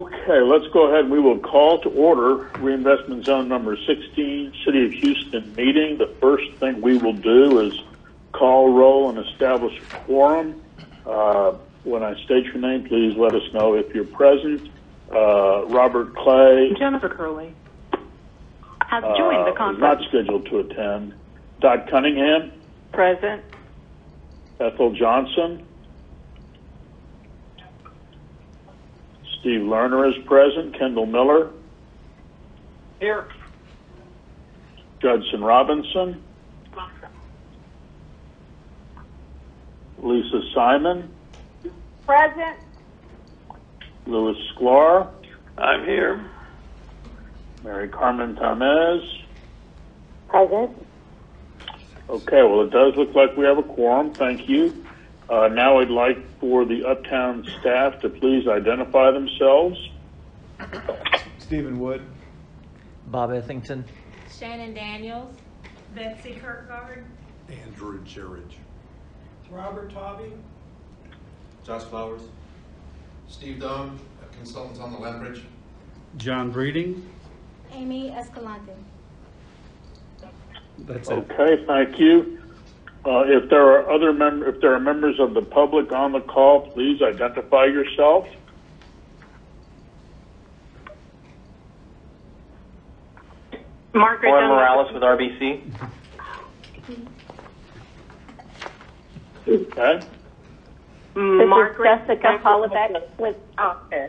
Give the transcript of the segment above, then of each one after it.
Okay, let's go ahead. We will call to order reinvestment zone number 16, City of Houston meeting. The first thing we will do is call roll and establish a quorum. When I state your name, please let us know if you're present. Robert Clay. Jennifer Curley has joined the conference. Not scheduled to attend. Dot Cunningham. Present. Ethel Johnson. Steve Lerner is present. Kendall Miller. Here. Judson Robinson. Lisa Simon. Present. Louis Sklar. I'm here. Mary Carmen Tamez. Present. Okay, well, it does look like we have a quorum. Thank you. Now I'd like for the Uptown staff to please identify themselves. Stephen Wood. Bob Ethington. Shannon Daniels. Betsy Kirkgard. Andrew Jerridge. Robert Tobby. Josh Flowers. Steve Dunn, consultant on the land bridge. John Breeding. Amy Escalante. That's it. Okay, thank you. If there are members of the public on the call, please identify yourself. Margaret Lauren Morales with RBC. Okay. This is Jessica Hollaback with,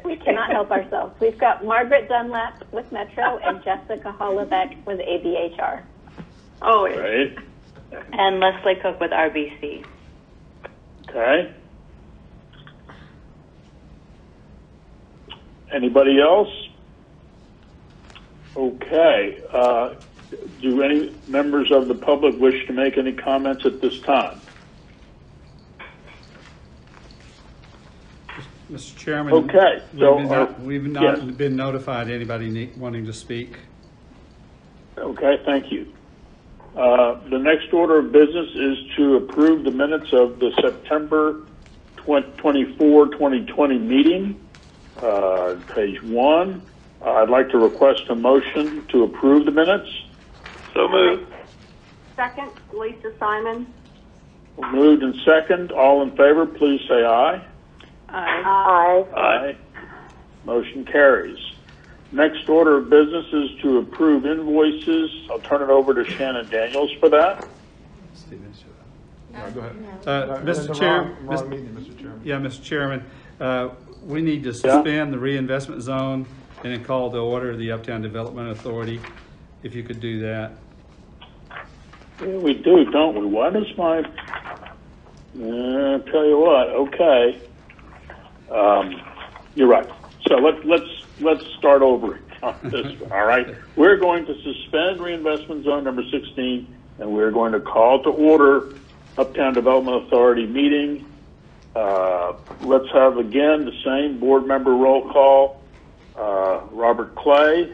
we cannot help ourselves. We've got Margaret Dunlap with Metro and Jessica Hollaback with ABHR. Oh, Right. and Leslie Cook with RBC. Okay. Anybody else? Okay. Do any members of the public wish to make any comments at this time? Mr. Chairman. Okay. We've not been notified anybody wanting to speak. Okay, thank you. The next order of business is to approve the minutes of the September 24, 2020 meeting. Page 1. I'd like to request a motion to approve the minutes. So moved. Second, Lisa Simon. Moved and second. All in favor, please say aye. Aye. Aye. Motion carries. Next order of business is to approve invoices. I'll turn it over to Shannon Daniels for that. Stephen, Go ahead. Mr. Chairman. Wrong meeting, Mr. Chairman. Yeah, Mr. Chairman. We need to suspend the reinvestment zone and then call to order the Uptown Development Authority. If you could do that. Yeah, we do, don't we? What is my... tell you what. Okay. You're right. So let's start over on this one, all right? We're going to suspend reinvestment zone number 16, and we're going to call to order Uptown Development Authority meeting. Let's have, again, the same board member roll call. Robert Clay,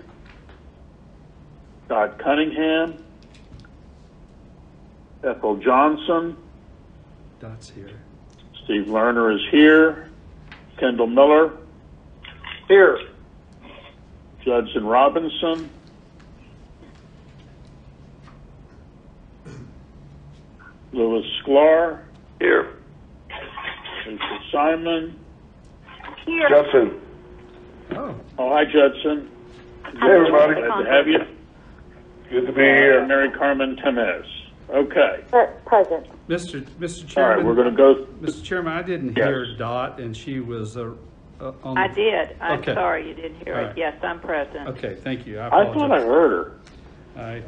Dot Cunningham, Ethel Johnson. Dot's here. Steve Lerner is here. Kendall Miller. Here. Judson Robinson. Louis Sklar. Here. Lisa Simon. Here. Judson. Oh. Oh, hi, Judson. Hey, everybody. Glad to have you. Good to be here. Mary Carmen Tamez. Okay. Present. Mr. All Chairman. right, we're going to go. Mr. Chairman, I didn't Yes. hear Dot, and she was on. I did. I'm Okay. sorry you didn't hear All it. right. Yes, I'm present. Okay, thank you. I I apologize. thought I heard her.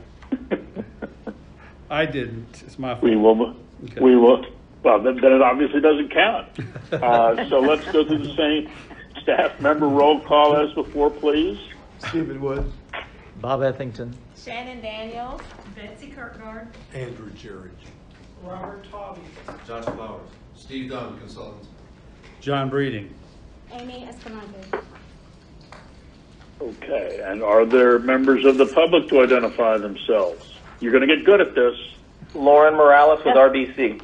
I didn't. It's my fault. We will. Okay. We will. Well, then it obviously doesn't count. So let's go through the same staff member roll call as before, please. Stephen Wood. Bob Ethington. Shannon Daniels. Betsy Kirkgard. Andrew Jerridge. Robert Tobby. Josh Flowers. Steve Dunn, consultant. John Breeding. Amy Escalante. Okay, and are there members of the public to identify themselves? You're going to get good at this. Lauren Morales with RBC.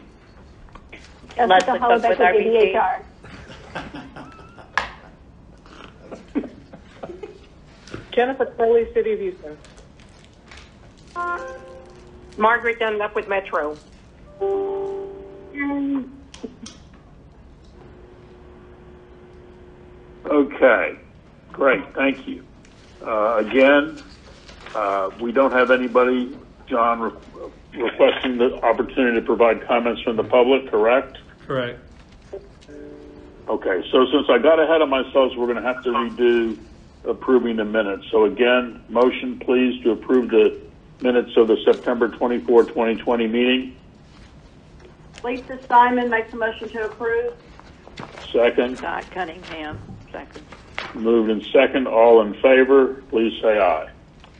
Jessica Hollaback with ABHR. Jennifer Crowley, City of Houston. Margaret Dunlap with Metro. Okay, great, thank you. Again, we don't have anybody, John, requesting the opportunity to provide comments from the public, correct? Correct. Okay, so since I got ahead of myself, we're going to have to redo approving the minutes. So again, motion please to approve the minutes of the September 24, 2020 meeting. Lisa Simon makes a motion to approve. Second. Scott Cunningham, second. Moved in second. All in favor, please say aye.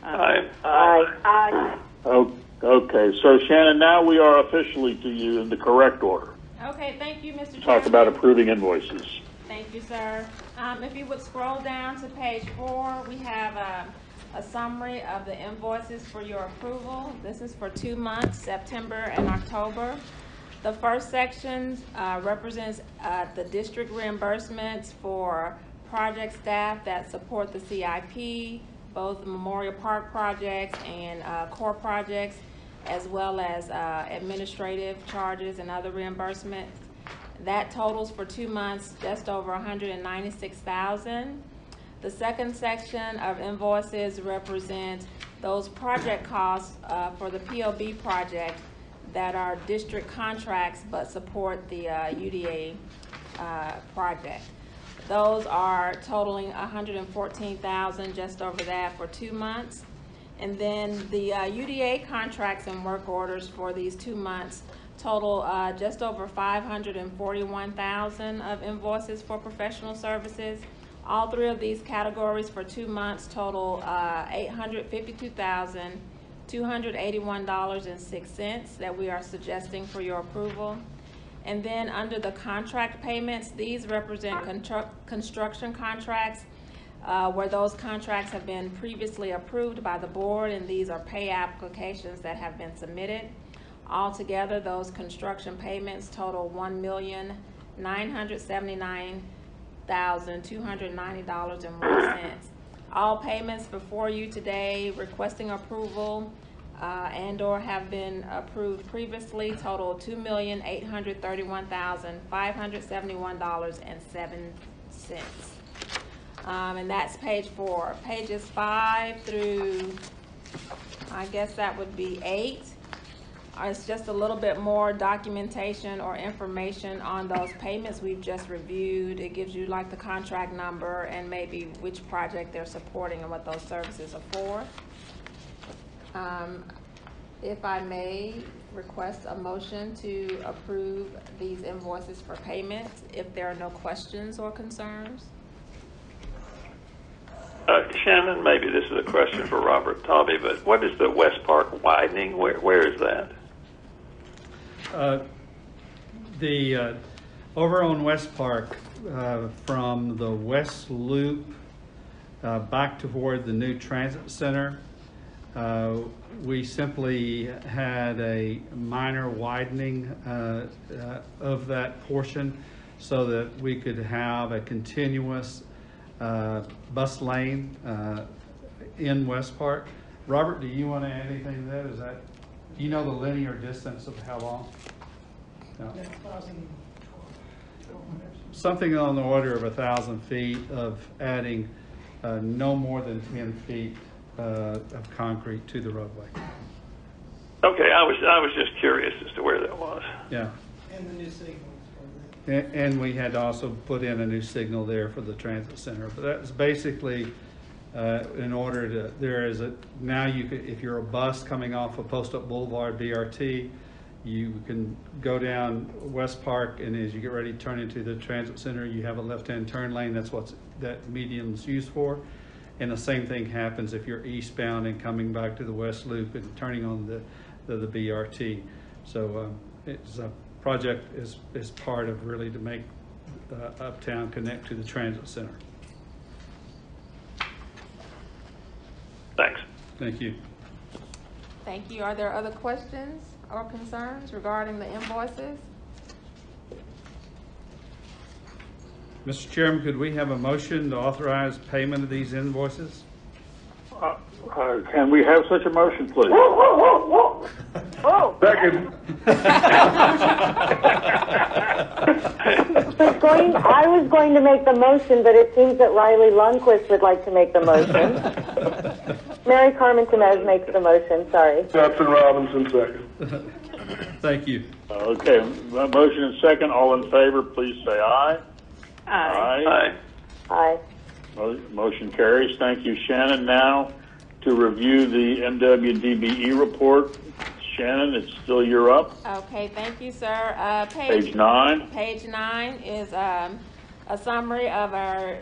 Aye. Aye. Okay, so Shannon, now we are officially to you in the correct order. Okay, thank you, Mr. Chairman. Talk about approving invoices. Thank you, sir. If you would scroll down to page 4, we have a summary of the invoices for your approval. This is for 2 months, September and October. The first section represents the district reimbursements for project staff that support the CIP, both Memorial Park projects and core projects, as well as administrative charges and other reimbursements. That totals for 2 months just over $196,000. The second section of invoices represent those project costs for the POB project that are district contracts but support the UDA project. Those are totaling $114,000, just over that for 2 months. And then the UDA contracts and work orders for these 2 months total just over $541,000 of invoices for professional services. All 3 of these categories for 2 months total $852,281.06 that we are suggesting for your approval. And then under the contract payments, these represent construction contracts where those contracts have been previously approved by the board, and these are pay applications that have been submitted. Altogether, those construction payments total $1,979,290.01. All payments before you today requesting approval and or have been approved previously total $2,831,571.07. And that's page 4. Pages 5 through, I guess that would be 8. It's just a little bit more documentation or information on those payments we've just reviewed. It gives you like the contract number and maybe which project they're supporting and what those services are for. If I may request a motion to approve these invoices for payment, if there are no questions or concerns. Shannon, maybe this is a question for Robert Tobby, but what is the West Park widening? Where is that? Over on West Park, from the West Loop back toward the new transit center, we simply had a minor widening of that portion so that we could have a continuous bus lane in West Park. Robert, do you want to add anything to that? Do you know the linear distance of how long? No. Something on the order of 1,000 feet of adding no more than 10 feet of concrete to the roadway. Okay, I was just curious as to where that was. Yeah. And the new signals. And we had to also put in a new signal there for the transit center. But that's basically in order to, now you could, if you're a bus coming off of Post Oak Boulevard BRT, you can go down West Park, and as you get ready to turn into the transit center, you have a left-hand turn lane. That's what that median's used for. And the same thing happens if you're eastbound and coming back to the West Loop and turning on the BRT. So it's a project is part of really to make Uptown connect to the transit center. Thanks. Thank you. Thank you. Are there other questions or concerns regarding the invoices? Mr. Chairman, could we have a motion to authorize payment of these invoices? Can we have such a motion, please? Oh, Second. I was going to make the motion, but it seems that Riley Lundquist would like to make the motion. Mary Carmen Temez makes the motion, sorry. Johnson Robinson, second. Thank you. Okay, motion and second. All in favor, please say aye. aye. Aye. Motion carries. Thank you, Shannon. Now to review the MWDBE report. Shannon, it's still you're up. Okay, thank you, sir. Page 9. Page 9 is a summary of our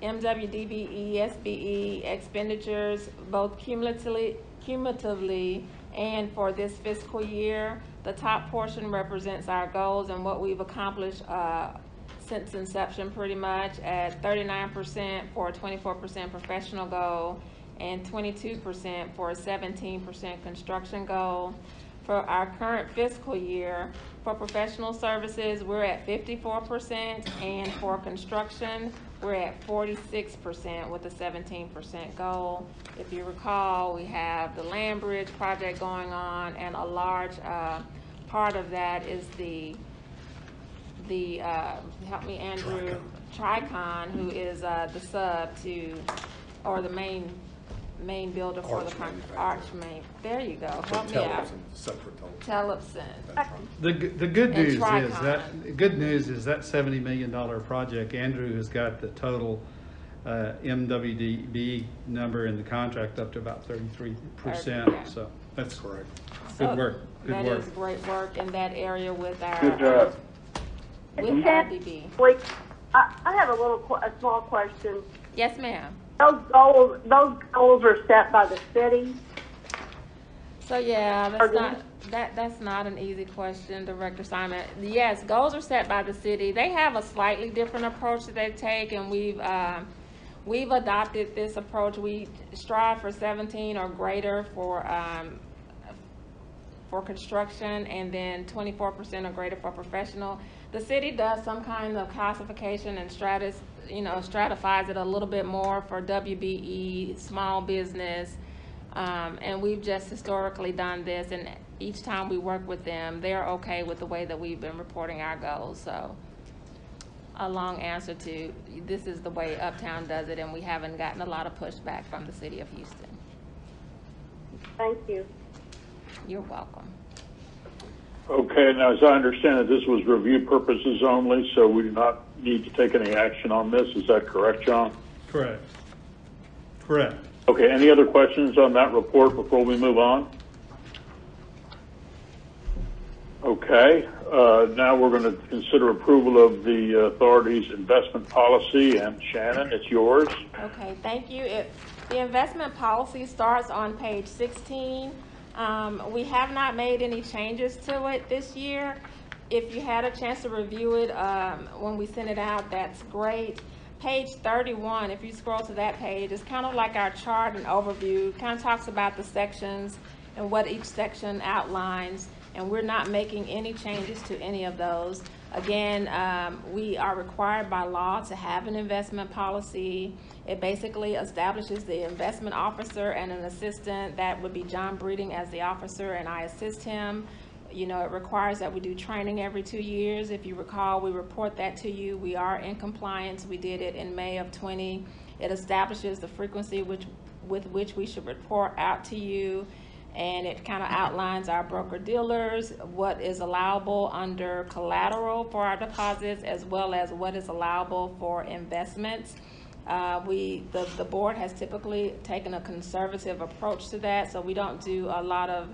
MWDBE, SBE expenditures, both cumulatively and for this fiscal year. The top portion represents our goals and what we've accomplished since inception, pretty much, at 39% for a 24% professional goal and 22% for a 17% construction goal. For our current fiscal year, for professional services, we're at 54%, and for construction, we're at 46% with a 17% goal. If you recall, we have the land bridge project going on, and a large part of that is the help me, Andrew, Tricon, who is the sub to, or the main builder for the arch main. There you go. Help me out. Tellefson. The good news is that $70 million project. Andrew has got the total MWDB number in the contract up to about 33%. So that's correct. Good work. Good work. That is great work in that area with our Good job. with RDB. I have a small question. Yes, ma'am. Those goals are set by the city. So yeah, that's not an easy question, Director Simon. Yes, goals are set by the city. They have a slightly different approach that they take, and we've adopted this approach. We strive for 17 or greater for construction, and then 24% or greater for professional. The city does some kind of classification and stratifies it a little bit more for WBE, small business, and we've just historically done this, and each time we work with them, they're okay with the way that we've been reporting our goals. So a long answer to, this is the way Uptown does it, and we haven't gotten a lot of pushback from the city of Houston. Thank you. You're welcome. Okay, now as I understand it, this was review purposes only, so we do not need to take any action on this. Is that correct, John? Correct. Correct. Okay, any other questions on that report before we move on? Okay, now we're going to consider approval of the authority's investment policy, and Shannon, it's yours. Okay, thank you. The investment policy starts on page 16. We have not made any changes to it this year. If you had a chance to review it when we sent it out, that's great. Page 31, if you scroll to that page, it's kind of like our chart and overview. It kind of talks about the sections and what each section outlines, and we're not making any changes to any of those. Again, we are required by law to have an investment policy. It basically establishes the investment officer and an assistant. That would be John Breeding as the officer, and I assist him. You know, it requires that we do training every 2 years. If you recall, we report that to you. We are in compliance. We did it in May of 20. It establishes the frequency with which we should report out to you, and it kind of outlines our broker dealers, what is allowable under collateral for our deposits, as well as what is allowable for investments. The board has typically taken a conservative approach to that, so we don't do a lot of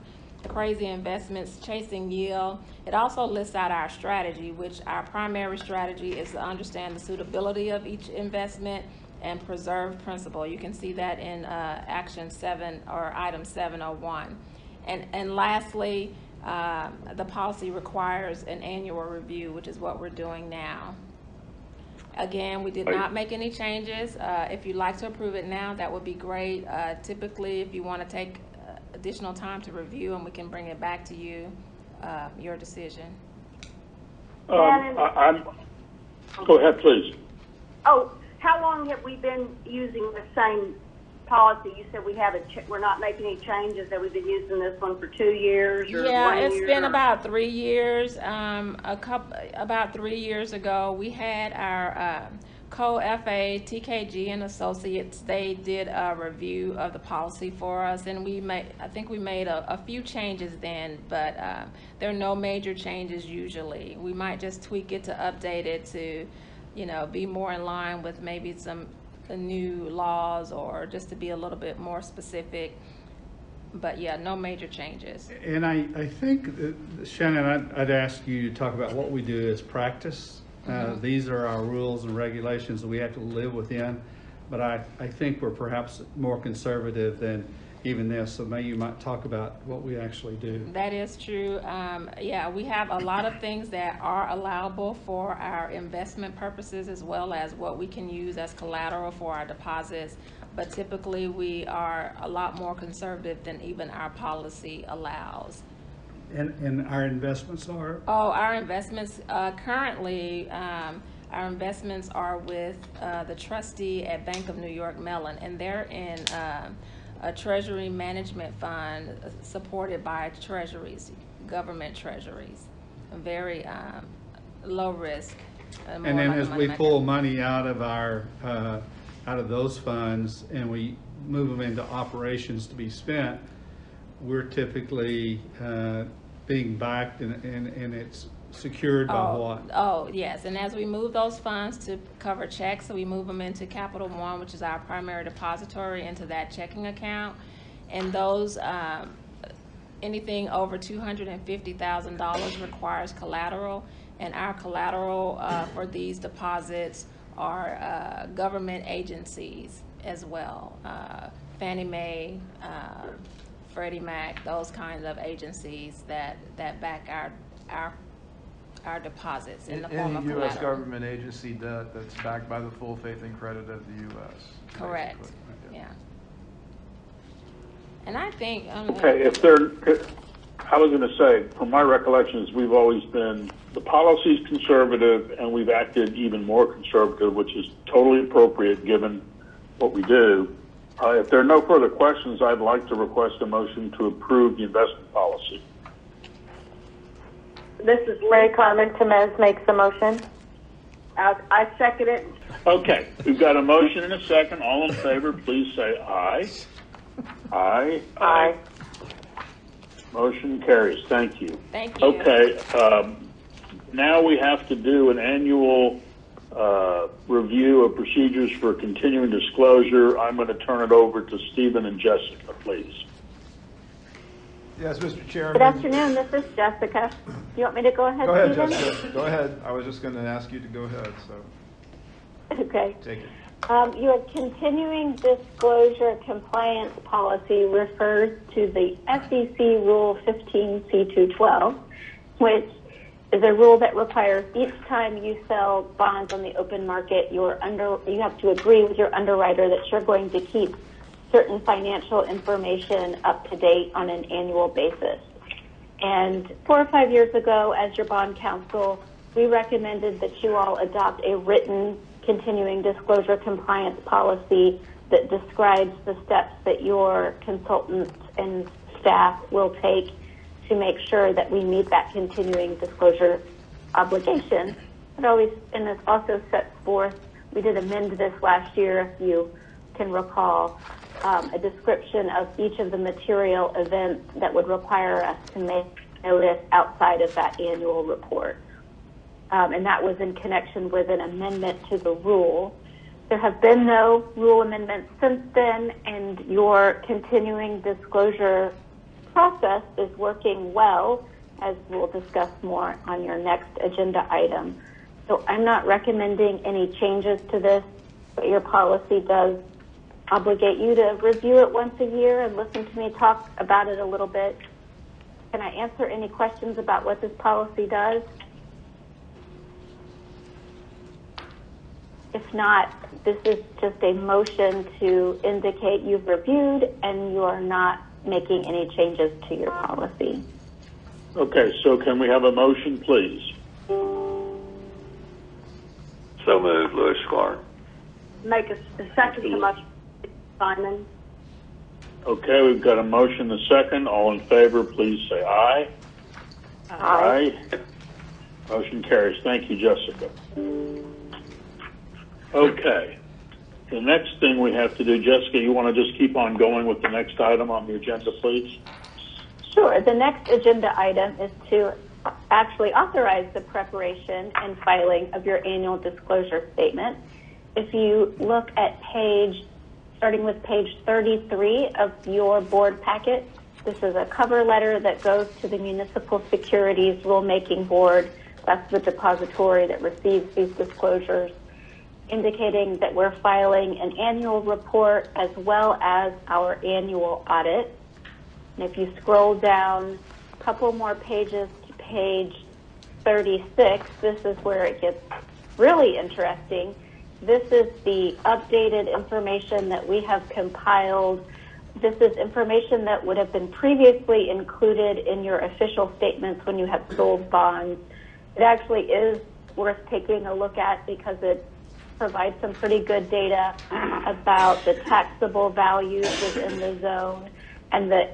crazy investments chasing yield. It also lists out our strategy, which our primary strategy is to understand the suitability of each investment and preserve principal. You can see that in action 7 or item 701. And lastly, the policy requires an annual review, which is what we're doing now. Again, we did not make any changes. If you'd like to approve it now, that would be great. Typically, if you want to take additional time to review, and we can bring it back to you, your decision. Go ahead, please. Oh, how long have we been using the same policy, you said we're not making any changes, that we've been using this one for 2 years or Yeah, 1 year? it's been about 3 years. About 3 years ago, we had our co-FA, Tkg and Associates. They did a review of the policy for us, and I think we made a few changes then, but there are no major changes usually. We might just tweak it to update it to, be more in line with maybe some new laws, or just to be a little bit more specific. But yeah, no major changes. And I think, Shannon, I'd ask you to talk about what we do as practice. These are our rules and regulations that we have to live within, but I think we're perhaps more conservative than even this, so maybe you might talk about what we actually do. That is true. Yeah, we have a lot of things that are allowable for our investment purposes, as well as what we can use as collateral for our deposits, but typically we are a lot more conservative than even our policy allows. And our investments are? Oh, our investments, currently, our investments are with the trustee at Bank of New York Mellon, and they're in a treasury management fund supported by treasuries, government treasuries, very low risk. And then as we pull money out of our out of those funds and we move them into operations to be spent, we're typically being backed, and it's secured by what? Oh, yes. And as we move those funds to cover checks, so we move them into Capital One, which is our primary depository, into that checking account. And those, anything over $250,000 requires collateral. And our collateral for these deposits are government agencies as well. Fannie Mae, Freddie Mac, those kinds of agencies that back our deposits in the form of collateral. U.S. government agency debt that's backed by the full faith and credit of the U.S. Correct. Yeah. And I think. Okay, I was going to say, from my recollections, we've always been, the policy's conservative, and we've acted even more conservative, which is totally appropriate given what we do. If there are no further questions, I'd like to request a motion to approve the investment policy. This is Mary Carmen Temez makes the motion. I second it. Okay, we've got a motion and a second. All in favor, please say aye. Aye. Aye. Motion carries. Thank you. Thank you. Okay, now we have to do an annual review of procedures for continuing disclosure. I'm going to turn it over to Stephen and Jessica, please. Yes, Mr. Chairman. Good afternoon. This is Jessica. Do you want me to go ahead, Go ahead, Stephen? Jessica. Go ahead. I was just going to ask you to go ahead, so. Okay. Take it. Your continuing disclosure compliance policy refers to the SEC Rule 15C212, which is a rule that requires each time you sell bonds on the open market, you have to agree with your underwriter that you're going to keep certain financial information up to date on an annual basis. And 4 or 5 years ago, as your bond counsel, we recommended that you all adopt a written continuing disclosure compliance policy that describes the steps that your consultants and staff will take to make sure that we meet that continuing disclosure obligation. And it also sets forth, we did amend this last year, if you can recall, a description of each of the material events that would require us to make notice outside of that annual report. And that was in connection with an amendment to the rule. There have been no rule amendments since then, and your continuing disclosure process is working well, as we'll discuss more on your next agenda item. So I'm not recommending any changes to this, but your policy does obligate you to review it once a year and listen to me talk about it a little bit. Can I answer any questions about what this policy does? If not, this is just a motion to indicate you've reviewed and you are not making any changes to your policy. Okay, so can we have a motion, please? So moved, Lewis Clark. Make a second to my Simon. Okay, we've got a motion, a second. All in favor, please say aye. Aye. Motion carries. Thank you, Jessica. Okay. The next thing we have to do, Jessica, you want to just keep on going with the next item on the agenda, please? Sure. The next agenda item is to actually authorize the preparation and filing of your annual disclosure statement. If you look at starting with page 33 of your board packet, this is a cover letter that goes to the Municipal Securities Rulemaking Board. That's the depository that receives these disclosures, indicating that we're filing an annual report as well as our annual audit. And if you scroll down a couple more pages to page 36, this is where it gets really interesting. This is the updated information that we have compiled. This is information that would have been previously included in your official statements when you have sold bonds. It actually is worth taking a look at because it provides some pretty good data about the taxable values within the zone and the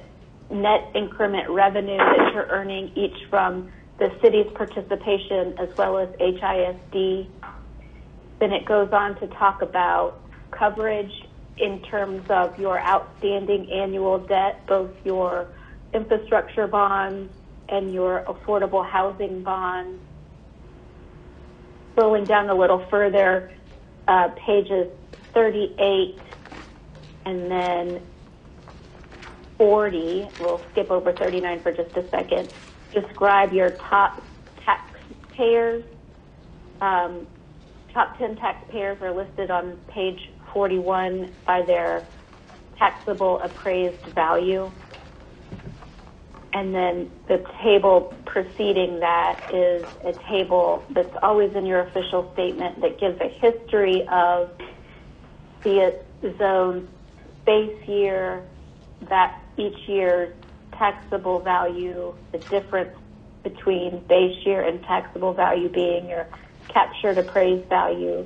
net increment revenue that you're earning each from the city's participation as well as HISD. Then it goes on to talk about coverage in terms of your outstanding annual debt, both your infrastructure bonds and your affordable housing bonds. Scrolling down a little further, pages 38 and then 40, we'll skip over 39 for just a second, describe your top taxpayers. Top 10 taxpayers are listed on page 41 by their taxable appraised value. And then the table preceding that is a table that's always in your official statement that gives a history of the zone's base year, that each year's taxable value, the difference between base year and taxable value being your captured appraised value,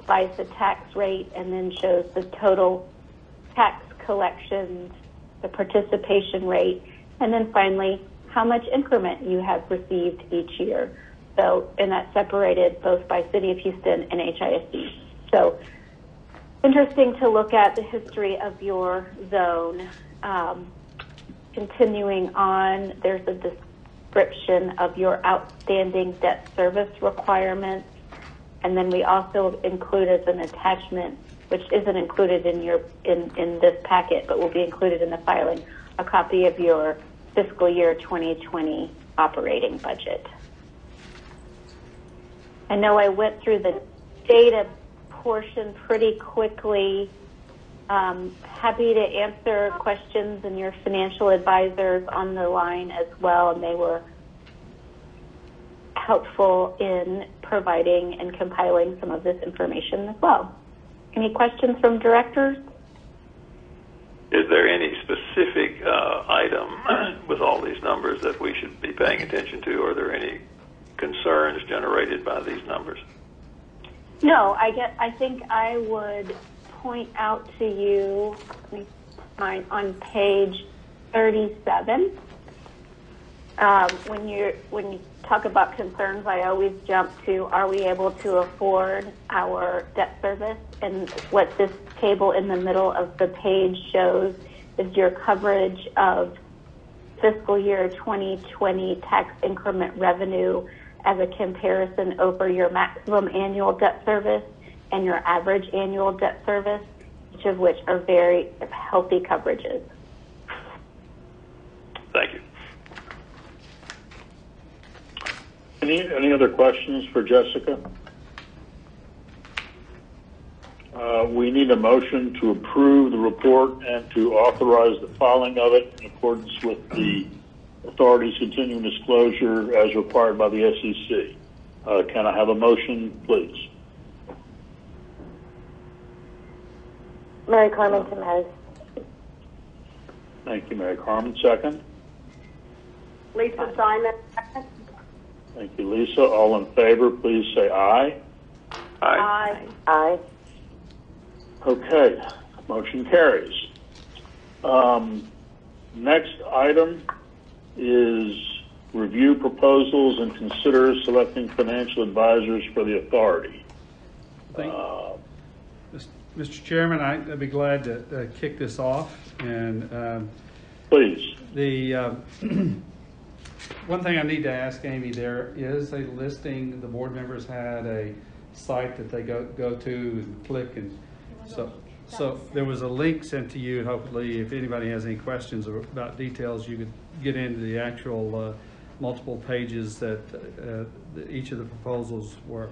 applies the tax rate, and then shows the total tax collections, the participation rate, and then finally how much increment you have received each year. So, and that's separated both by City of Houston and HISD. So, interesting to look at the history of your zone. Continuing on, there's a description of your outstanding debt service requirements, and then we also include as an attachment, which isn't included in your in this packet, but will be included in the filing, a copy of your fiscal year 2020 operating budget. I know I went through the data portion pretty quickly. Happy to answer questions, and your financial advisors on the line as well, and they were helpful in providing and compiling some of this information as well. Any questions from directors? Is there any specific item with all these numbers that we should be paying attention to? Are there any concerns generated by these numbers? No, I think I would point out to you on page 37. When you talk about concerns, I always jump to, are we able to afford our debt service? And what this table in the middle of the page shows is your coverage of fiscal year 2020 tax increment revenue as a comparison over your maximum annual debt service and your average annual debt service, each of which are very healthy coverages. Thank you. Any other questions for Jessica? We need a motion to approve the report and to authorize the filing of it in accordance with the authority's continuing disclosure as required by the SEC. Can I have a motion, please? Mary Carmen Temez. Thank you, Mary Carmen. Second? Lisa Simon. Thank you, Lisa. All in favor, please say aye. Aye. Aye. Okay. Motion carries. Next item is review proposals and consider selecting financial advisors for the authority. Mr. Chairman, I'd be glad to kick this off. And please. The one thing I need to ask Amy, there is a listing. The board members had a site that they go to and click, and so there was a link sent to you, and hopefully if anybody has any questions about details, you could get into the actual multiple pages that each of the proposals were.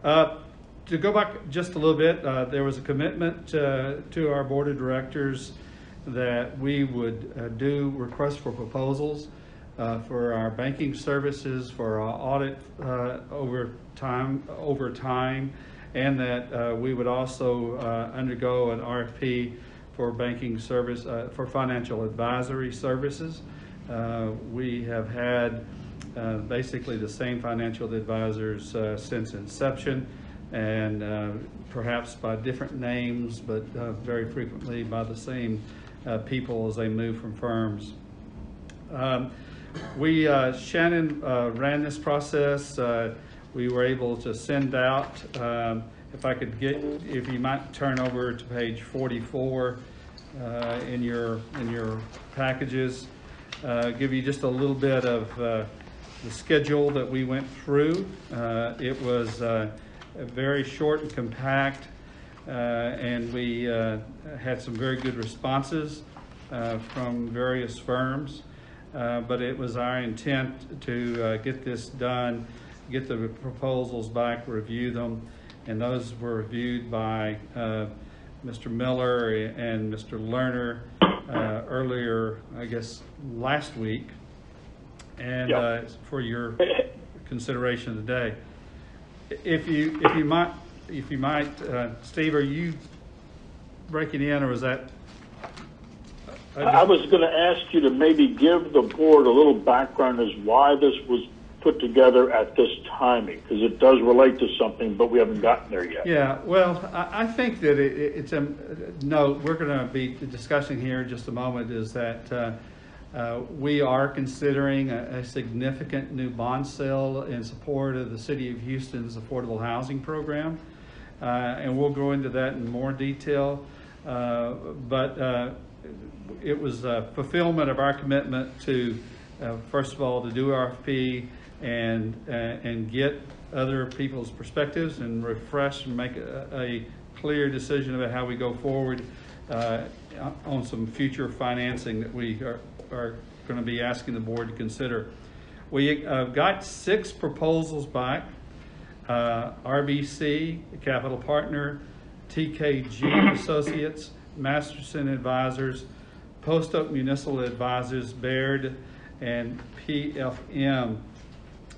To go back just a little bit, there was a commitment to our board of directors that we would do requests for proposals for our banking services, for our audit over time, and that we would also undergo an RFP for banking service, for financial advisory services. We have had basically the same financial advisors since inception, and perhaps by different names, but very frequently by the same people as they move from firms. Shannon ran this process. We were able to send out, if you might turn over to page 44 in your packages, give you just a little bit of the schedule that we went through. It was very short and compact, and we had some very good responses from various firms. But it was our intent to get this done, get the proposals back, review them, and those were reviewed by Mr. Miller and Mr. Lerner earlier, I guess, last week, and for your consideration today. If you might, Steve, are you breaking in, or was that? I was going to ask you to maybe give the board a little background as why this was put together at this timing, because it does relate to something, but we haven't gotten there yet. Yeah, well, I think that it's a note we're going to be discussing here in just a moment is that we are considering a significant new bond sale in support of the City of Houston's affordable housing program, and we'll go into that in more detail, but it was a fulfillment of our commitment to, first of all, to do RFP and get other people's perspectives and refresh and make a clear decision about how we go forward on some future financing that we are going to be asking the board to consider. We got 6 proposals back. RBC, Capital Partner, Tkg and Associates, Masterson Advisors, Post Oak Municipal Advisors, Baird, and PFM.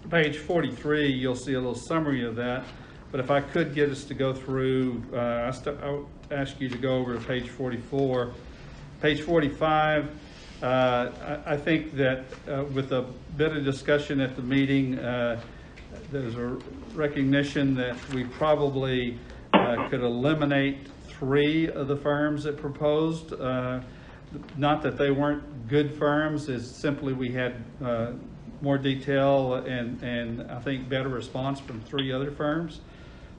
Page 43, you'll see a little summary of that. But if I could get us to go through, I'll ask you to go over to page 44. Page 45, I think that with a bit of discussion at the meeting, there's a recognition that we probably could eliminate 3 of the firms that proposed. Not that they weren't good firms, it's simply we had more detail and I think better response from 3 other firms.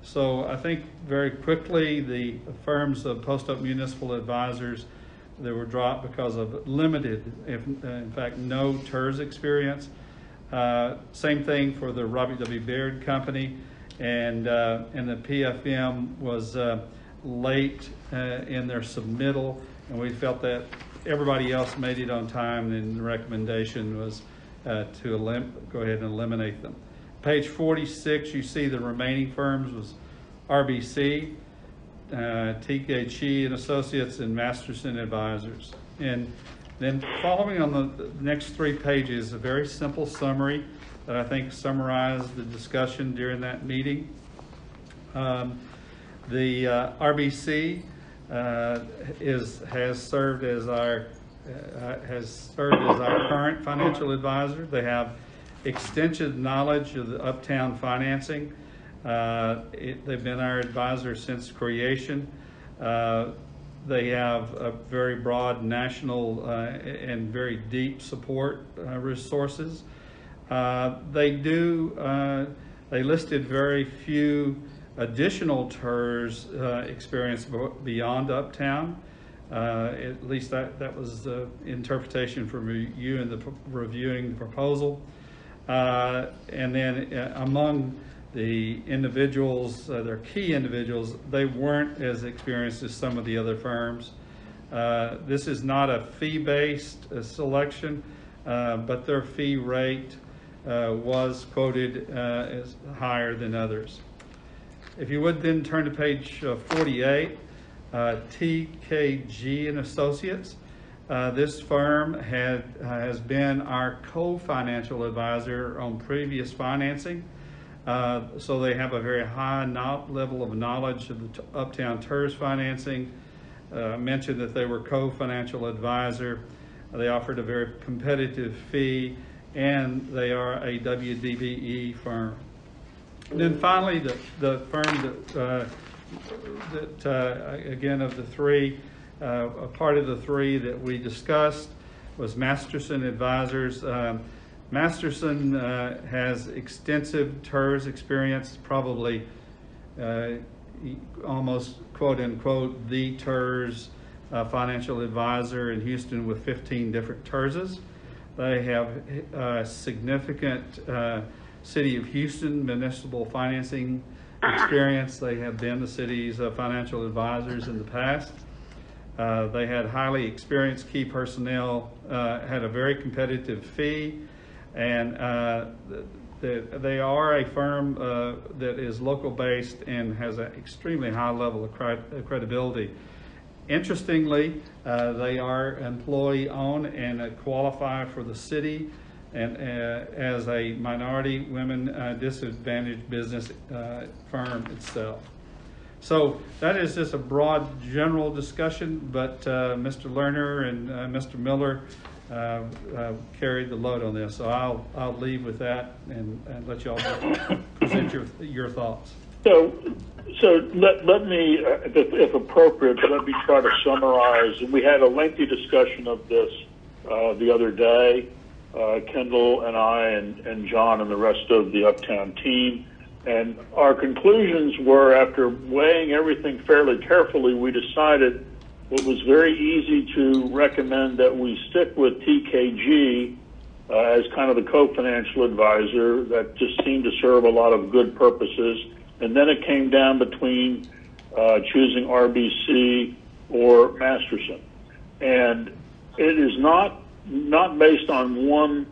So I think very quickly the firms of Post Oak Municipal Advisors, they were dropped because of limited, in fact no TIRZ experience. Same thing for the Robert W. Baird Company, and the PFM was late in their submittal, and we felt that everybody else made it on time, and the recommendation was to go ahead and eliminate them. Page 46, you see the remaining firms was RBC, Tkg and Associates, and Masterson Advisors. And then following on the next 3 pages, a very simple summary that I think summarized the discussion during that meeting. The RBC has served as our current financial advisor. They have extensive knowledge of the Uptown financing. They've been our advisor since creation. They have a very broad national and very deep support resources. They listed very few additional TIRZ experience beyond Uptown. At least that was the interpretation from you in the reviewing the proposal. And then among the individuals, their key individuals, they weren't as experienced as some of the other firms. This is not a fee-based selection, but their fee rate was quoted as higher than others. If you would then turn to page 48, Tkg and Associates. This firm has been our co-financial advisor on previous financing. So they have a very high level of knowledge of the Uptown TIRZ financing. Mentioned that they were co-financial advisor. They offered a very competitive fee, and they are a WDBE firm. And then finally, the firm that again, of the three, a part of the three that we discussed was Masterson Advisors. Masterson has extensive TIRZ experience, probably almost quote unquote the TIRZ financial advisor in Houston with 15 different TIRZs. They have significant City of Houston municipal financing experience. They have been the city's financial advisors in the past. They had highly experienced key personnel, had a very competitive fee, and they are a firm that is local based and has an extremely high level of credibility. Interestingly, they are employee owned and qualify for the city and as a minority women disadvantaged business firm itself. So that is just a broad general discussion, but Mr. Lerner and Mr. Miller carried the load on this. So I'll leave with that and let y'all present your thoughts. So let me, if appropriate, let me try to summarize. We had a lengthy discussion of this the other day, Kendall and I and John and the rest of the Uptown team. And our conclusions were, after weighing everything fairly carefully, we decided it was very easy to recommend that we stick with TKG as kind of the co-financial advisor. That just seemed to serve a lot of good purposes. And then it came down between choosing RBC or Masterson. And it is not based on one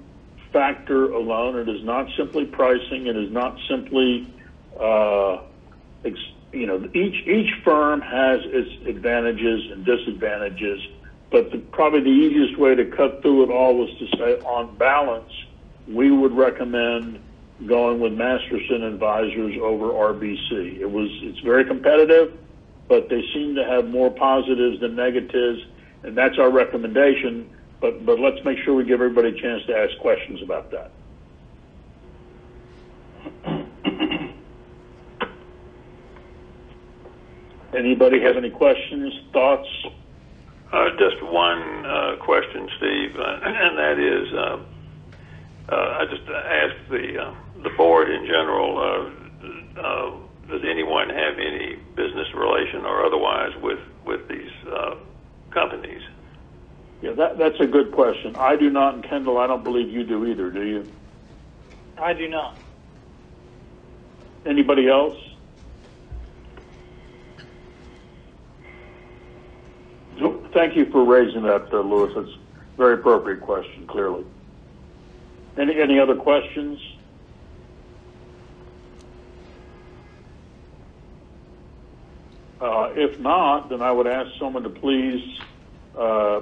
factor alone. It is not simply pricing. It is not simply, each firm has its advantages and disadvantages, but probably the easiest way to cut through it all was to say, on balance, we would recommend going with Masterson Advisors over RBC. It's very competitive, but they seem to have more positives than negatives, and that's our recommendation. But let's make sure we give everybody a chance to ask questions about that. Anybody have any questions, thoughts? Just one question, Steve, and that is, I just asked the board in general, does anyone have any business relation or otherwise with these companies? Yeah, that's a good question. I do not, and Kendall, I don't believe you do either, do you? I do not. Anybody else? Thank you for raising that, Louis. That's a very appropriate question, clearly. Any other questions? If not, then I would ask someone to please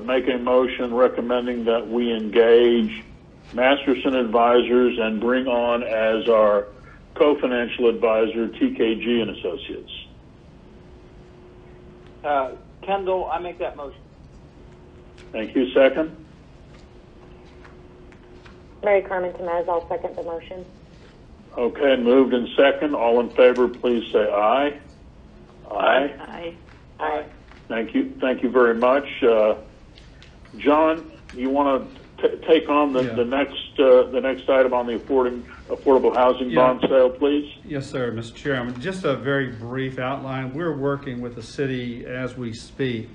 make a motion recommending that we engage Masterson Advisors and bring on as our co-financial advisor Tkg and Associates. Kendall, I make that motion. Thank you. Second? Mary Carmen Temez, I'll second the motion. Okay, moved in second. All in favor, please say aye. Aye. Aye. Aye. Thank you very much. John, you want to take on the next item on the affordable housing bond sale, please? Yes, sir, Mr. Chairman. Just a very brief outline. We're working with the city as we speak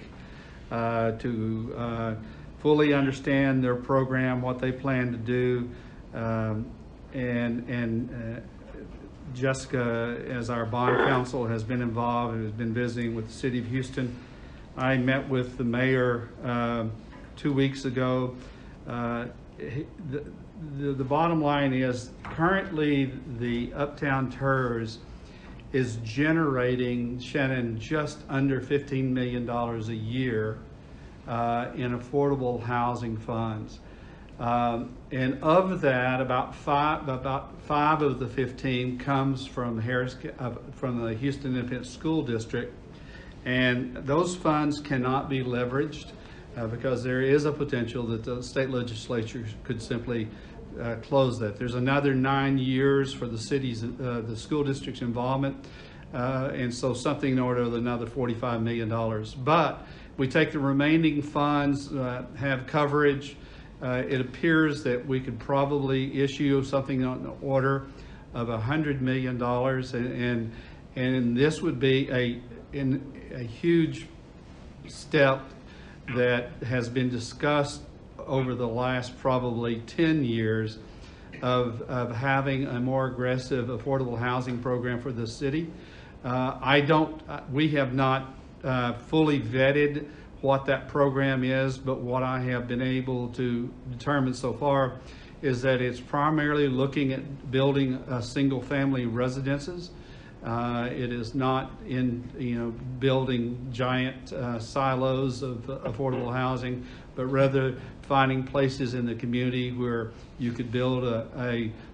to fully understand their program, what they plan to do, and Jessica, as our bond counsel, has been involved and has been visiting with the city of Houston. I met with the mayor 2 weeks ago. The bottom line is currently the Uptown TIRZ is generating, Shannon, just under $15 million a year in affordable housing funds. And of that, about five of the 15 comes from from the Houston Independent School District, and those funds cannot be leveraged because there is a potential that the state legislature could simply close that. There's another 9 years for the city's, the school district's involvement, and so something in order of another $45 million. But we take the remaining funds, have coverage. It appears that we could probably issue something on the order of $100 million, and this would be a huge step that has been discussed over the last probably 10 years of having a more aggressive affordable housing program for the city. We have not fully vetted what that program is, but what I have been able to determine so far is that it's primarily looking at building single family residences. It is not in, building giant silos of affordable housing, but rather finding places in the community where you could build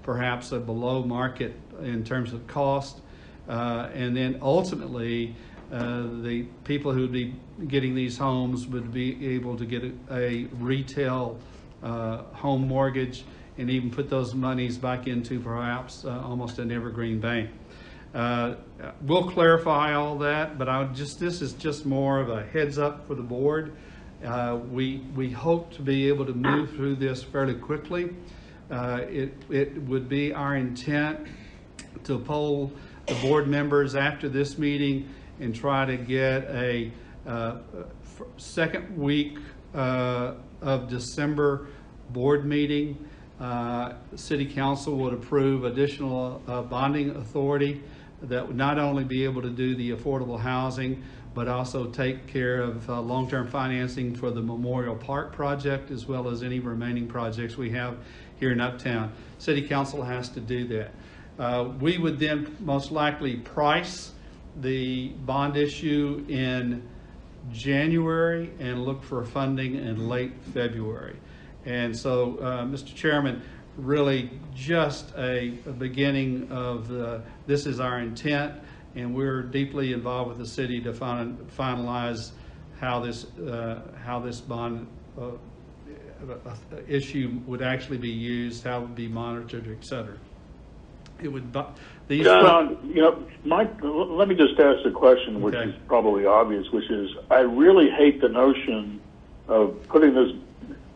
perhaps a below market in terms of cost, and then ultimately the people who would be getting these homes would be able to get a retail home mortgage and even put those monies back into perhaps almost an evergreen bank. We'll clarify all that, but this is just more of a heads up for the board. We hope to be able to move through this fairly quickly. It would be our intent to poll the board members after this meeting and try to get a second week of December board meeting. City Council would approve additional bonding authority that would not only be able to do the affordable housing, but also take care of long-term financing for the Memorial Park project, as well as any remaining projects we have here in Uptown. City Council has to do that. We would then most likely price the bond issue in January and look for funding in late February. And so, Mr. Chairman, really just a beginning of this is our intent, and we're deeply involved with the city to finalize how this bond issue would actually be used, how it would be monitored, et cetera. It would. John, Mike, let me just ask a question, which is probably obvious, which is I really hate the notion of putting this.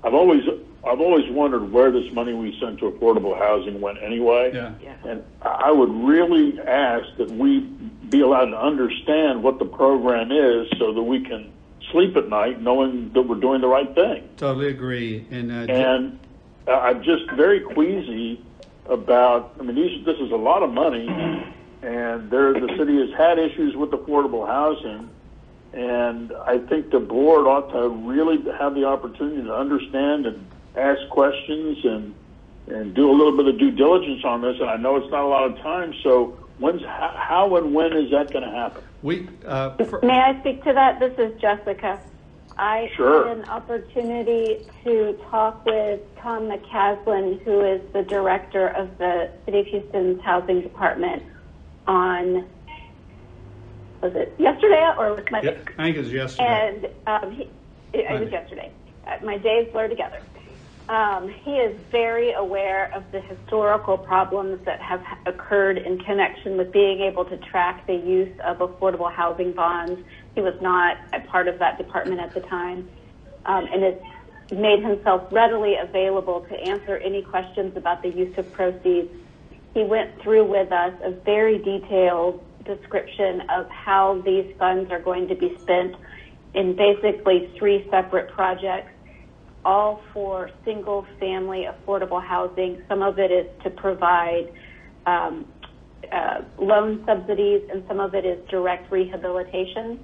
I've always wondered where this money we sent to affordable housing went anyway. Yeah. And I would really ask that we be allowed to understand what the program is so that we can sleep at night knowing that we're doing the right thing. Totally agree. And I'm just very queasy about, this is a lot of money, and the city has had issues with affordable housing, and I think the board ought to really have the opportunity to understand and ask questions and do a little bit of due diligence on this. And I know it's not a lot of time, so how and when is that going to happen? May I speak to that? This is Jessica. I had an opportunity to talk with Tom McCaslin, who is the director of the City of Houston's Housing Department, on, was it yesterday or was Monday? I think it was yesterday. And it was yesterday. My days blur together. He is very aware of the historical problems that have occurred in connection with being able to track the use of affordable housing bonds He was not a part of that department at the time, and has made himself readily available to answer any questions about the use of proceeds. He went through with us a very detailed description of how these funds are going to be spent in basically 3 separate projects, all for single-family affordable housing. Some of it is to provide loan subsidies, and some of it is direct rehabilitation.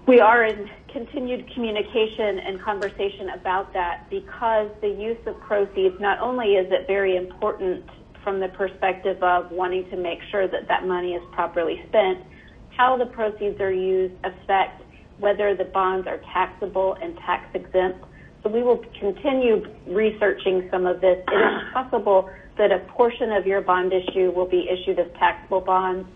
We are in continued communication and conversation about that because the use of proceeds, not only is it very important from the perspective of wanting to make sure that that money is properly spent, how the proceeds are used affect whether the bonds are taxable and tax exempt. So we will continue researching some of this. It is possible that a portion of your bond issue will be issued as taxable bonds.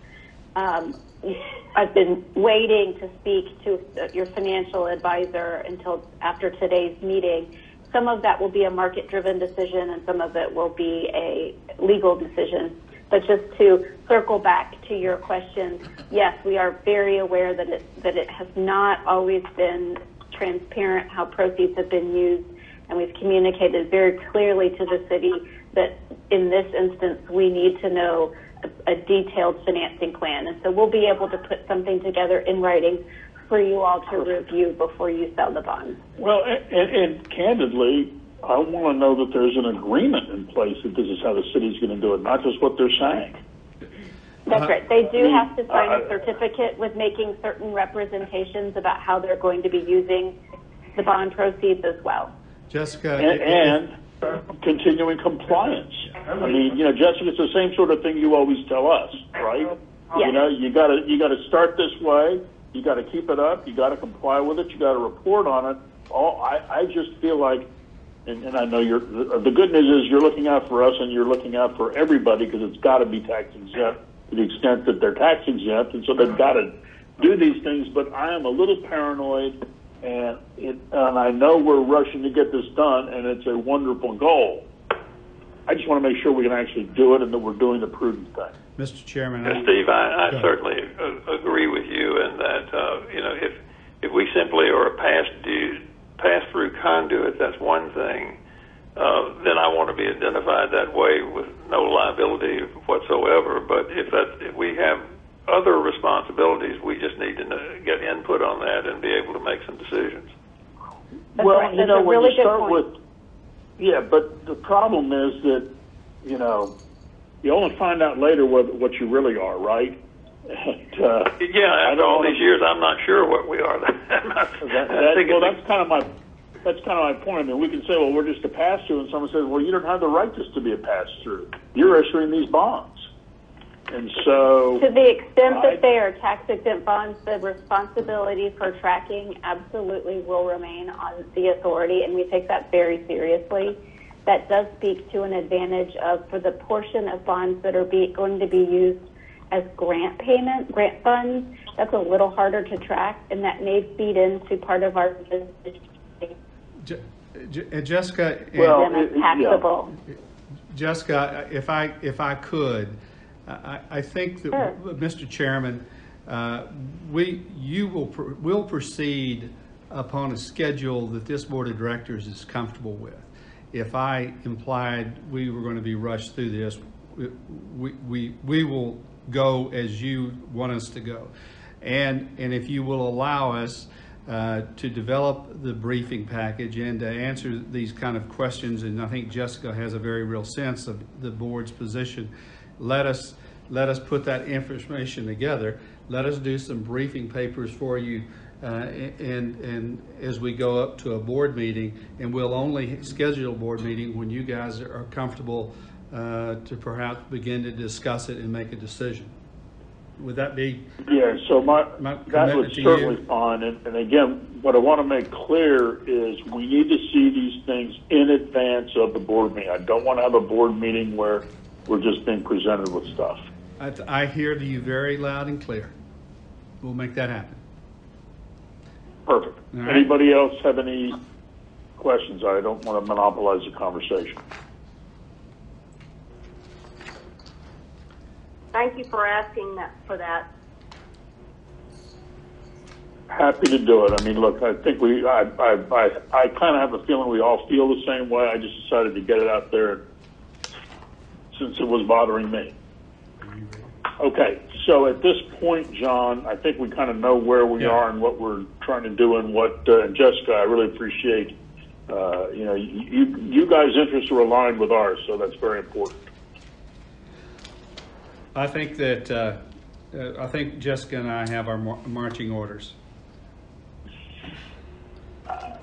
I've been waiting to speak to your financial advisor until after today's meeting. Some of that will be a market-driven decision, and some of it will be a legal decision. But just to circle back to your question, yes, we are very aware that it has not always been transparent how proceeds have been used, and we've communicated very clearly to the city that in this instance we need to know a detailed financing plan. And so we'll be able to put something together in writing for you all to review before you sell the bonds. Well, and candidly, I want to know that there's an agreement in place that this is how the city's going to do it, not just what they're saying. That's right. They do have to sign a certificate with making certain representations about how they're going to be using the bond proceeds as well. Jessica. And continuing compliance. I mean, Jessica, it's the same sort of thing you always tell us, right? Yes. You got to start this way. You got to keep it up. You got to comply with it. You got to report on it. I just feel like, and I know the good news is you're looking out for us and you're looking out for everybody because it's got to be tax exempt to the extent that they're tax exempt, and so they've got to do these things. But I am a little paranoid, and I know we're rushing to get this done, and it's a wonderful goal. I just want to make sure we can actually do it and that we're doing the prudent thing. Mr. Chairman. Steve, I certainly agree with you in that, if we simply are a pass-through conduit, that's one thing. Then I want to be identified that way with no liability whatsoever. But if we have other responsibilities, we just need to get input on that and be able to make some decisions. That's right. That's a when really you start good point. but the problem is that, you only find out later what you really are, right? After all these years, I'm not sure what we are. That's kind of my point. I mean, we can say, well, we're just a pass-through, and someone says, well, you don't have the right just to be a pass-through. You're issuing these bonds. And so, to the extent that they are tax-exempt bonds, the responsibility for tracking absolutely will remain on the authority, and we take that very seriously. That does speak to an advantage for the portion of bonds that are going to be used as grant funds. That's a little harder to track, and that may feed into part of our Jessica. Taxable. Jessica, if I could. I think that, sure. Mr. Chairman, we'll proceed upon a schedule that this board of directors is comfortable with. If I implied we were going to be rushed through this, we will go as you want us to go, and if you will allow us to develop the briefing package and to answer these kind of questions, and I think Jessica has a very real sense of the board's position. Let us put that information together. Let us do some briefing papers for you, and as we go up to a board meeting, and we'll only schedule a board meeting when you guys are comfortable to perhaps begin to discuss it and make a decision. Would that be? Yeah. So that was certainly fine. And again, what I want to make clear is we need to see these things in advance of the board meeting. I don't want to have a board meeting where we're just being presented with stuff. I hear you very loud and clear. We'll make that happen. Perfect. Right. Anybody else have any questions? I don't want to monopolize the conversation. Thank you for asking for that. Happy to do it. I mean, look, I think I kind of have a feeling we all feel the same way. I just decided to get it out there since it was bothering me. Okay, so at this point, John, I think we kind of know where we are and what we're trying to do and what, and Jessica, I really appreciate, you guys' interests are aligned with ours, so that's very important. I think that, I think Jessica and I have our marching orders.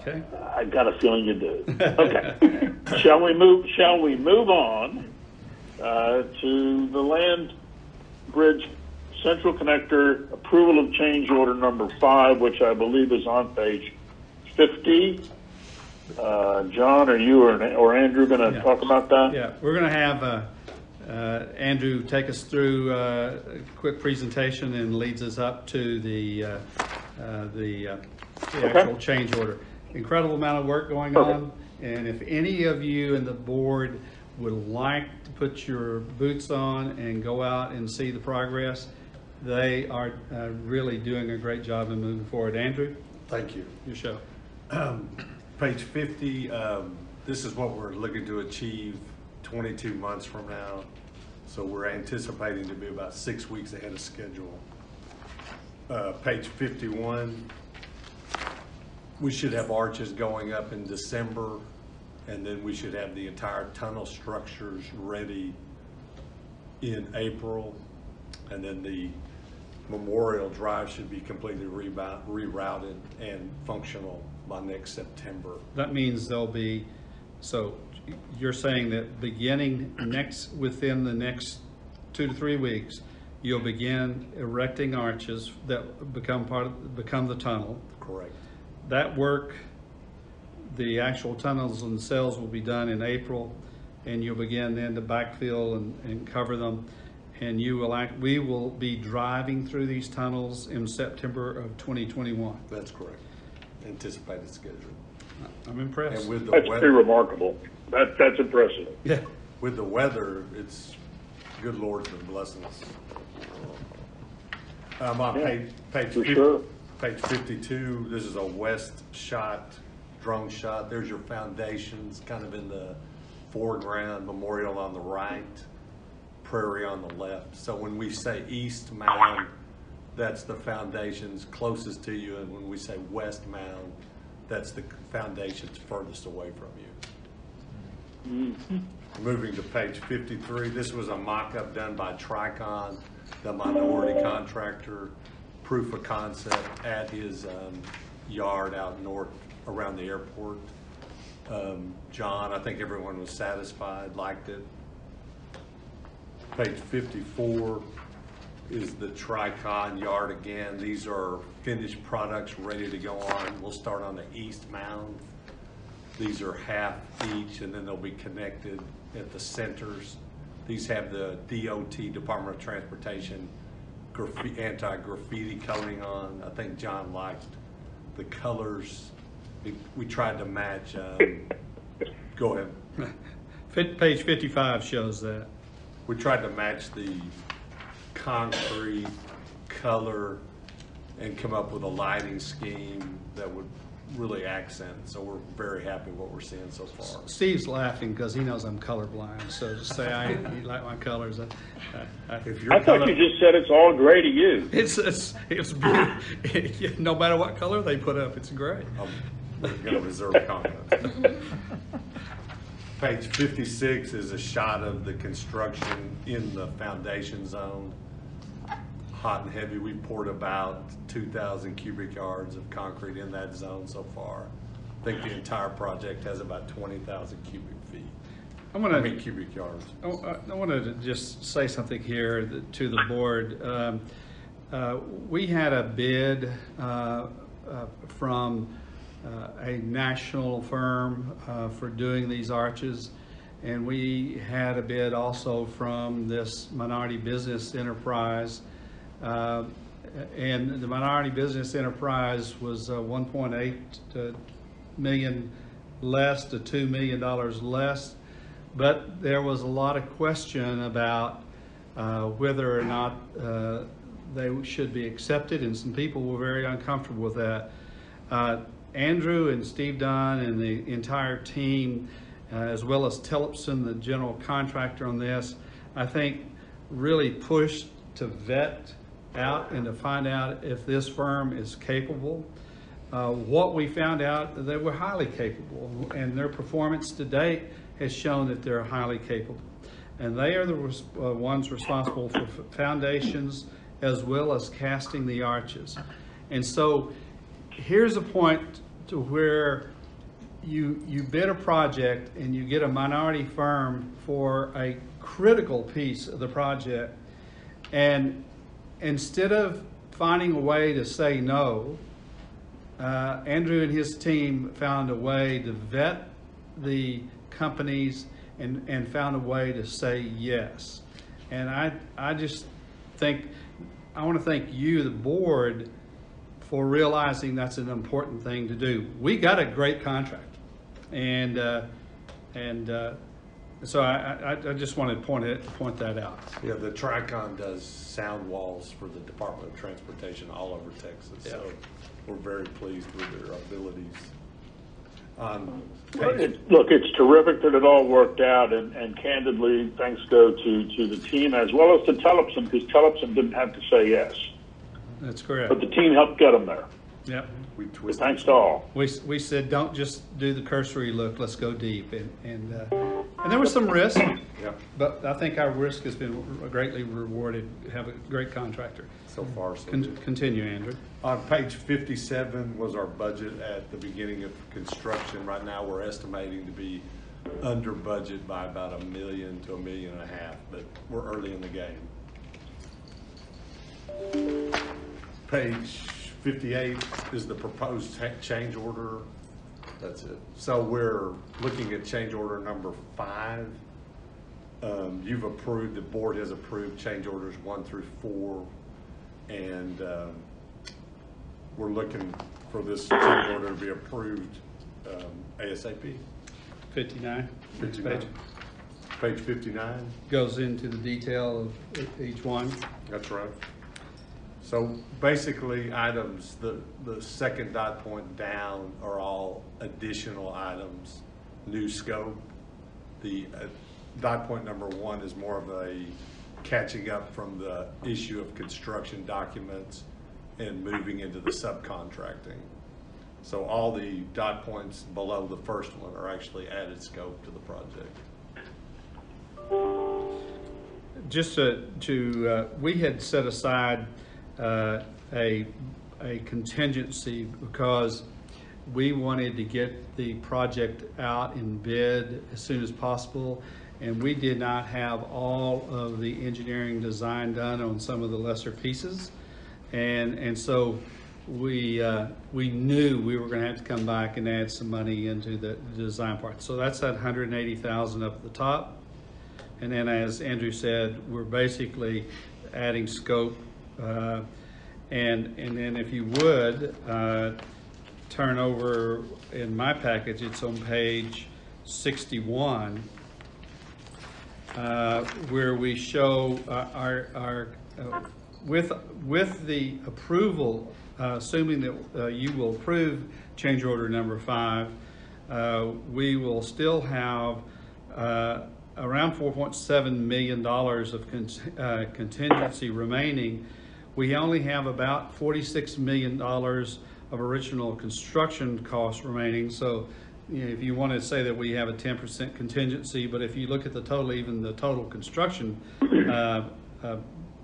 Okay. I got a feeling you do. Okay. Shall we move on to the Land Bridge Central Connector approval of change order number 5, which I believe is on page 50. John, are you or Andrew going to talk about that? Yeah, we're going to have Andrew take us through a quick presentation and leads us up to the actual change order. Incredible amount of work going on, and if any of you in the board would like to put your boots on and go out and see the progress, they are really doing a great job in moving forward. Andrew? Thank you. Your show. Page 50, this is what we're looking to achieve 22 months from now. So we're anticipating to be about 6 weeks ahead of schedule. Page 51, we should have arches going up in December, and then we should have the entire tunnel structures ready in April, and then the Memorial Drive should be completely rerouted and functional by next September. That means there'll be, so you're saying that beginning within the next 2 to 3 weeks, you'll begin erecting arches that become the tunnel. Correct. That work, the actual tunnels themselves will be done in April, and you'll begin then to backfill and cover them. And we will be driving through these tunnels in September of 2021. That's correct. Anticipated schedule. I'm impressed. And with the that's weather, pretty remarkable. That's impressive. Yeah. With the weather, it's good Lord's been blessing us. On page 50, sure. Page 52, this is a west shot, drone shot. There's your foundations kind of in the foreground, Memorial on the right, Prairie on the left. So when we say east mound, that's the foundations closest to you, and when we say west mound, that's the foundations furthest away from you. Mm-hmm. Moving to page 53, this was a mock-up done by Tricon, the minority contractor, proof of concept at his yard out north around the airport. John, I think everyone was satisfied, liked it. Page 54 is the Tricon yard again. These are finished products ready to go on. We'll start on the east mound. These are half each, and then they'll be connected at the centers. These have the DOT, Department of Transportation, anti-graffiti coating on. I think John liked the colors. We tried to match. Go ahead. Page 55 shows that. We tried to match the concrete color and come up with a lighting scheme that would really accent. So we're very happy with what we're seeing so far. Steve's laughing because he knows I'm colorblind. So just say you like my colors. I thought you just said it's all gray to you. It's no matter what color they put up, it's gray. I'm going to reserve comment. Page 56 is a shot of the construction in the foundation zone. Hot and heavy. We poured about 2,000 cubic yards of concrete in that zone so far. I think the entire project has about 20,000 cubic feet. Cubic yards. I wanted to just say something here to the board. We had a bid from a national firm for doing these arches, and we had a bid also from this minority business enterprise, and the minority business enterprise was 1.8 million less to $2 million less, but there was a lot of question about whether or not they should be accepted, and some people were very uncomfortable with that. Andrew and Steve Dunn and the entire team, as well as Tillotson, the general contractor on this, I think really pushed to vet out and to find out if this firm is capable. What we found out, they were highly capable, and their performance to date has shown that they're highly capable. And they are the ones responsible for foundations as well as casting the arches. And so here's a point to where you bid a project and you get a minority firm for a critical piece of the project, and instead of finding a way to say no, Andrew and his team found a way to vet the companies and found a way to say yes. And I just think, I want to thank you, the board, for realizing that's an important thing to do. We got a great contract. And so I just wanted to point that out. Yeah, the Tricon does sound walls for the Department of Transportation all over Texas. Yeah. So we're very pleased with their abilities. Look, it's terrific that it all worked out, and candidly, thanks go to the team as well as to Tillotson, because Tillotson didn't have to say yes. That's correct. But the team helped get them there. Yep. Thanks to all. We said, don't just do the cursory look, let's go deep. And there was some risk, but I think our risk has been greatly rewarded. Have a great contractor. So far, so continue, Andrew. On page 57 was our budget at the beginning of construction. Right now, we're estimating to be under budget by about $1 million to $1.5 million, but we're early in the game. Page 58 is the proposed change order. That's it. So we're looking at change order number 5. You've approved, the board has approved change orders 1 through 4, and we're looking for this change order to be approved ASAP. 59. Page 59 goes into the detail of each one. That's right. So basically, items, the second dot point down are all additional items, new scope. The dot point number 1 is more of a catching up from the issue of construction documents and moving into the subcontracting. So all the dot points below the first one are actually added scope to the project. Just we had set aside a contingency because we wanted to get the project out in bid as soon as possible, and we did not have all of the engineering design done on some of the lesser pieces, and so we knew we were going to have to come back and add some money into the design part. So that's that $180,000 up at the top, and then as Andrew said, we're basically adding scope. And then if you would turn over in my package, it's on page 61, where we show our with the approval, assuming that you will approve change order number 5, we will still have around $4.7 million of contingency remaining. We only have about $46 million of original construction costs remaining. So, you know, if you want to say that we have a 10% contingency, but if you look at the total, even the total construction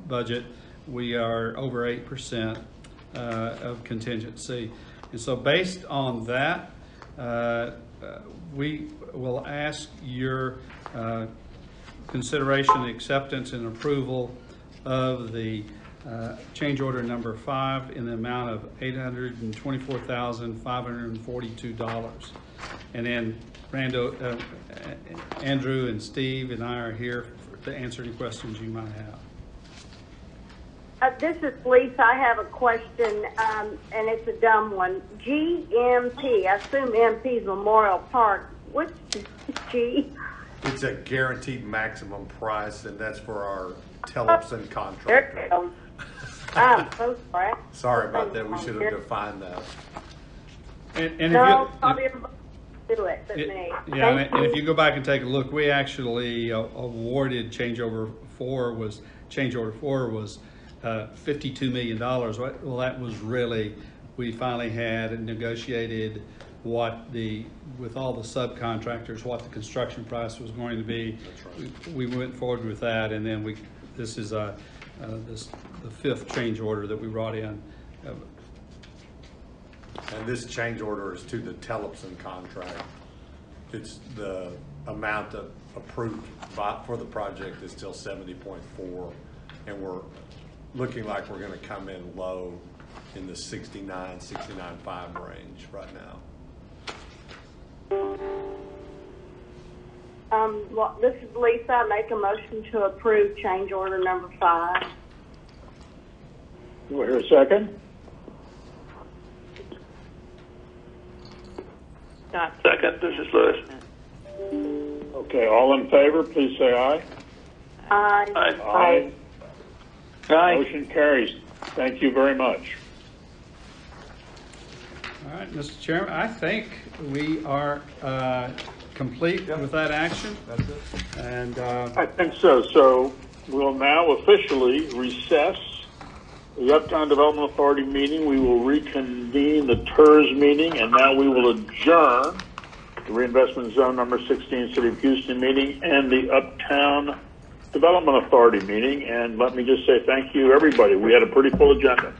budget, we are over 8% of contingency. And so based on that, we will ask your consideration, acceptance, and approval of the change order number 5 in the amount of $824,542. And then Andrew and Steve and I are here to answer any questions you might have. This is Lisa. I have a question, and it's a dumb one. GMP, I assume MP is Memorial Park. What's G? It's a guaranteed maximum price, and that's for our Tillotson contractor. There it goes. I'm so sorry. Sorry about that. We should have defined that. And No, if you, probably everybody do it but me. yeah, and if you go back and take a look, we actually awarded change order four was $52 million. Well, that was really, we finally had and negotiated with all the subcontractors, what the construction price was going to be. Right. We went forward with that, and then this is the fifth change order that we brought in. And this change order is to the Tellefson contract. It's the amount of approved for the project is still 70.4, and we're looking like we're going to come in low in the 69.5 range right now. Well, this is Lisa. I make a motion to approve change order number 5. Do I hear a second? Second, this is Lewis. Okay, all in favor, please say aye. Aye. Aye. Aye. Motion carries. Thank you very much. All right, Mr. Chairman, I think we are complete with that action. That's it. And I think so. So we'll now officially recess the Uptown Development Authority meeting. We will reconvene the TIRZ meeting, and now we will adjourn the Reinvestment Zone number 16 City of Houston meeting and the Uptown Development Authority meeting. And let me just say thank you, everybody. We had a pretty full agenda.